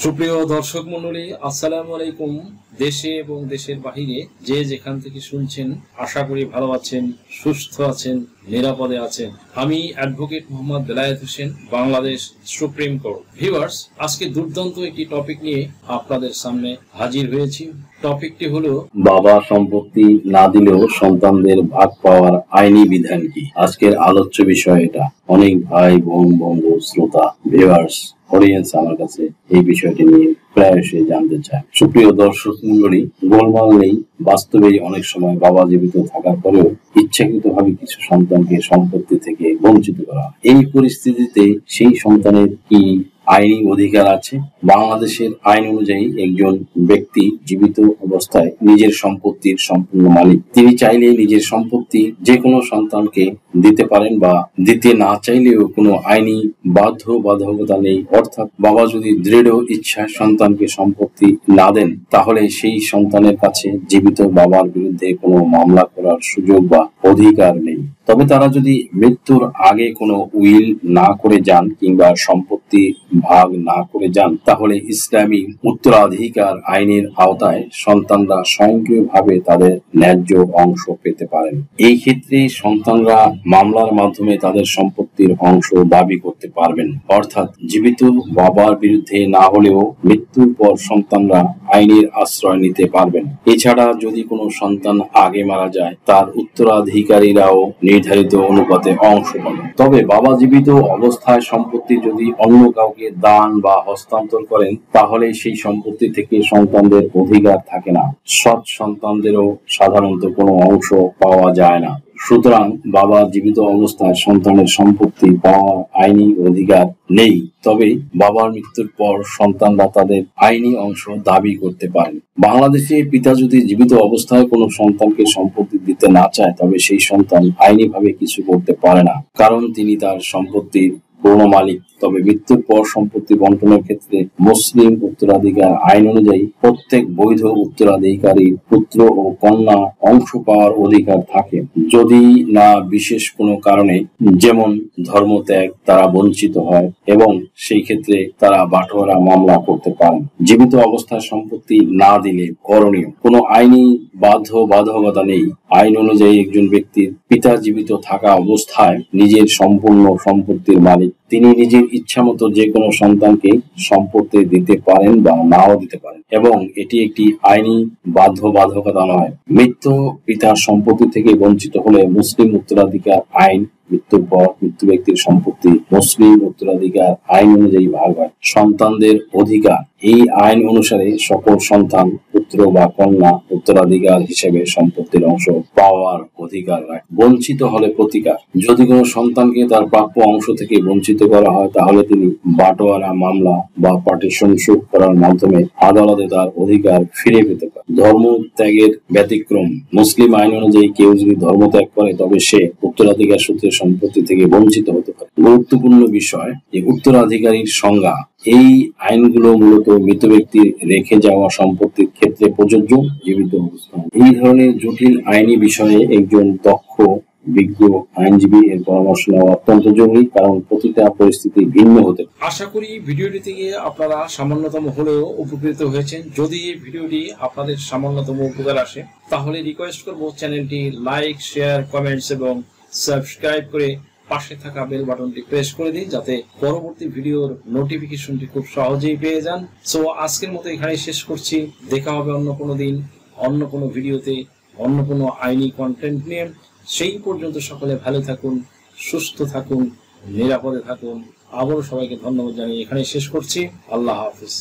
সুপ্রিয় দর্শক মণ্ডলী, আসসালামু আলাইকুম। দেশে এবং দেশের বাহিরে যে যেখান থেকে শুনছেন, আশা করি ভালো আছেন, সুস্থ আছেন, নিরাপদে আছেন। আমি advocate Mohammad Belayet Hossain, Bangladesh supreme court. Viewers, আজকে দুর্দান্ত একটি টপিক নিয়ে আপনাদের সামনে হাজির হয়েছি। টপিকটি হলো বাবা সম্পত্তি না দিলেও সন্তানদের ভাগ পাওয়ার আইনি বিধান কি। আজকের আলোচ্য বিষয় এটা। অনেক ভাই বোন, বন্ধু, শ্রোতা, ভিউয়ার্স, অডিয়েন্স আমার কাছে এই বিষয়টি নিয়ে প্রায়শই জানতে চায়। সুপ্রিয় দর্শক মণ্ডলী, গোলমাল নেই। বাস্তবেই অনেক সময় বাবা জীবিত থাকার পরেও ইচ্ছাকৃতভাবে কিছু সন্তানকে সম্পত্তি থেকে বঞ্চিত করা হয়। এই পরিস্থিতিতে সেই সন্তানের কি আইনি অধিকার আছে? বাংলাদেশের আইন অনুযায়ী একজন ব্যক্তি জীবিত অবস্থায় নিজের সম্পত্তির সম্পূর্ণ মালিক। তিনি চাইলে নিজের সম্পত্তি যে কোনো সন্তানকে দিতে পারেন বা দিতে না চাইলেও কোনো আইনি বাধ্যবাধকতা নেই। অর্থাৎ বাবা যদি দৃঢ় ইচ্ছায় সন্তানকে সম্পত্তি না দেন, তাহলে সেই সন্তানের কাছে জীবিত বাবার বিরুদ্ধে কোনো মামলা করার সুযোগ বা অধিকার নেই। তবে তারা যদি মৃত্যুর আগে কোনো উইল না করে যান কিংবা সম্পত্তি ভাগ না করে যান, তাহলে ইসলামী উত্তরাধিকার আইনের আওতায় সন্তানরা স্বয়ংক্রিয়ভাবে তাদের ন্যায্য অংশ পেতে পারেন। এই ক্ষেত্রে সন্তানরা মামলার মাধ্যমে তাদের সম্পত্তির অংশ দাবি করতে পারবেন। অর্থাৎ জীবিত বাবার বিরুদ্ধে না হলেও মৃত্যুর পর সন্তানরা আইনের আশ্রয় নিতে পারবেন। এছাড়া যদি কোনো সন্তান আগে মারা যায়, তার উত্তরাধিকারীরাও নির্ধারিত অনুপাতে অংশ পাবেন। তবে বাবা জীবিত অবস্থায় সম্পত্তি যদি অন্য কাউকে দান বা হস্তান্তর করেন, তাহলে সেই সম্পত্তি থেকে সন্তানদের অধিকার থাকে না। সৎ সন্তানদেরও সাধারণত কোনো অংশ পাওয়া যায় না। সুতরাং বাবা জীবিত অবস্থায় সন্তানের সম্পত্তি পাওয়ার আইনি অধিকার নেই। তবে বাবার মৃত্যুর পর সন্তানরা তাদের আইনি অংশ দাবি করতে পারেন। বাংলাদেশে পিতা যদি জীবিত অবস্থায় কোনো সন্তানকে সম্পত্তি দিতে না চায়, তবে সেই সন্তান আইনিভাবে কিছু করতে পারে না, কারণ তিনি তার সম্পত্তির পূর্ণ মালিক। তবে মৃত্যুর পর সম্পত্তি বন্টনের ক্ষেত্রে মুসলিম উত্তরাধিকার আইন অনুযায়ী প্রত্যেক বৈধ উত্তরাধিকারীর পুত্র ও কন্যা অংশ পাওয়ার অধিকার থাকে। যদি না বিশেষ কোনো কারণে, যেমন ধর্মত্যাগ, তারা বঞ্চিত হয় এবং সেই ক্ষেত্রে তারা বাটোয়ারা মামলা করতে পারেন। জীবিত অবস্থায় সম্পত্তি না দিলে করণীয় কোনো আইনি বাধ্যবাধকতা নেই। আইন অনুযায়ী একজন ব্যক্তির পিতা জীবিত থাকা অবস্থায় নিজের সম্পূর্ণ সম্পত্তির মালিক। তিনি নিজের ইচ্ছা মতো যে কোনো সন্তানকে সম্পত্তি দিতে পারেন বা নাও দিতে পারেন, এবং এটি একটি আইনি বাধ্যবাধকতা নয়। মৃত্যু পিতার সম্পত্তি থেকে বঞ্চিত হলে মুসলিম উত্তরাধিকার আইন মৃত্যুর পর মৃত্যু ব্যক্তির সম্পত্তি মুসলিম উত্তরাধিকার আইন অনুযায়ী ভাগ হয়। সন্তানদের অধিকার এই আইন অনুসারে সকল সন্তান পুত্র বা কন্যা উত্তরাধিকার হিসেবে সম্পত্তির অংশ পাওয়ার অধিকার রাখে। বঞ্চিত হলে প্রতিকার। যদি কোনো সন্তানকে তার প্রাপ্য অংশ থেকে বঞ্চিত করা হয়, তাহলে তিনি বাটোয়ারা মামলা বা পার্টিশন শুট করার মাধ্যমে আদালতে তার অধিকার ফিরে পেতে পারে। ধর্ম ত্যাগের ব্যতিক্রম। মুসলিম আইন অনুযায়ী কেউ যদি ধর্ম ত্যাগ করে, তবে সে উত্তরাধিকার সূত্রে সম্পত্তি থেকে বঞ্চিত হতে পারে। গুরুত্বপূর্ণ বিষয় যে উত্তরাধিকারীর সংজ্ঞা। এই আইনগুলো মূলত মৃত ব্যক্তির রেখে যাওয়া সম্পত্তির ক্ষেত্রে প্রযোজ্য জীবিত অবস্থায়। এই ধরনের জটিল আইনি বিষয়ে একজন দক্ষ বিজ্ঞ আইনজীবী এর পরামর্শ নেওয়া অত্যন্ত জরুরি, কারণ প্রতিটা পরিস্থিতি ভিন্ন হতে পারে। আশা করি ভিডিওটি থেকে আপনারা সামান্যতম হলেও উপকৃত হয়েছেন। যদি এই ভিডিওটি আপনাদের সামান্যতম উপকার আসে, তাহলে রিকোয়েস্ট করব চ্যানেলটি লাইক, শেয়ার, কমেন্টস এবং সাবস্ক্রাইব করে পাশে থাকা বেল বাটনটি প্রেস করে দিন, যাতে পরবর্তী ভিডিওর নোটিফিকেশনটি খুব সহজেই পেয়ে যান। সো আজকের মতো এখানেই শেষ করছি। দেখা হবে অন্য কোনো দিন, অন্য কোনো ভিডিওতে, অন্য কোনো আইনি কন্টেন্ট নিয়ে। সেই পর্যন্ত সকলে ভালো থাকুন, সুস্থ থাকুন, নিরাপদে থাকুন। আবারও সবাইকে ধন্যবাদ জানিয়ে এখানেই শেষ করছি। আল্লাহ হাফিজ।